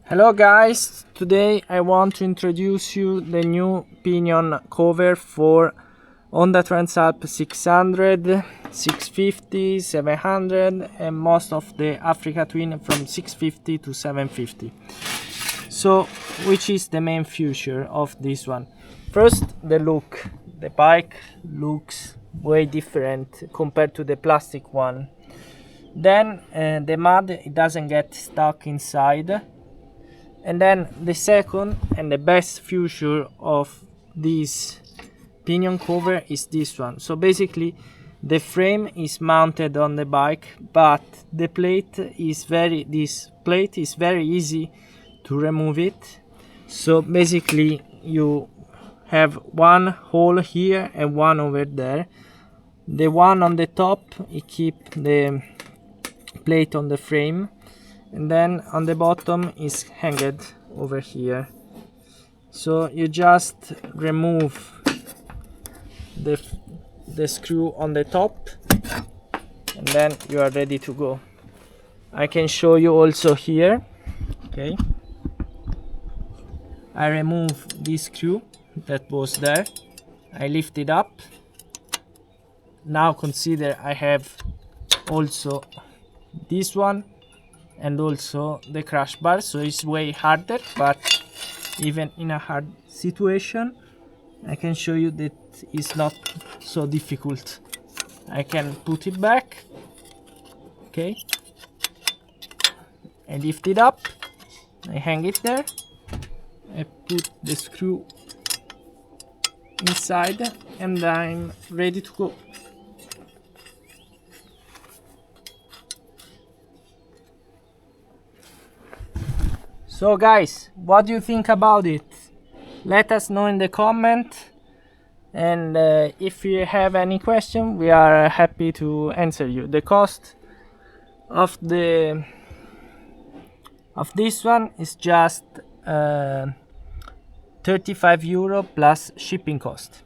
Hello guys, today I want to introduce you the new pinion cover for Honda Transalp 600, 650, 700 and most of the Africa Twin from 650 to 750. So which is the main feature of this one? First, the look. The bike looks way different compared to the plastic one. Then the mud, it doesn't get stuck inside. And then the second and the best feature of this pinion cover is this one. So basically the frame is mounted on the bike, but the plate is very easy to remove it. So basically you have one hole here and one over there. The one on the top, it keep the plate on the frame, and then on the bottom is hanged over here. So you just remove the screw on the top and then you are ready to go. I can show you also here. Okay, I remove this screw that was there, I lift it up. Now consider I have also this one and also the crash bar, so it's way harder, but even in a hard situation I can show you that it's not so difficult. I can put it back, okay, I lift it up, I hang it there, I put the screw inside and I'm ready to go. So guys, what do you think about it? Let us know in the comment, and if you have any question, we are happy to answer you. The cost of this one is just €35 plus shipping cost.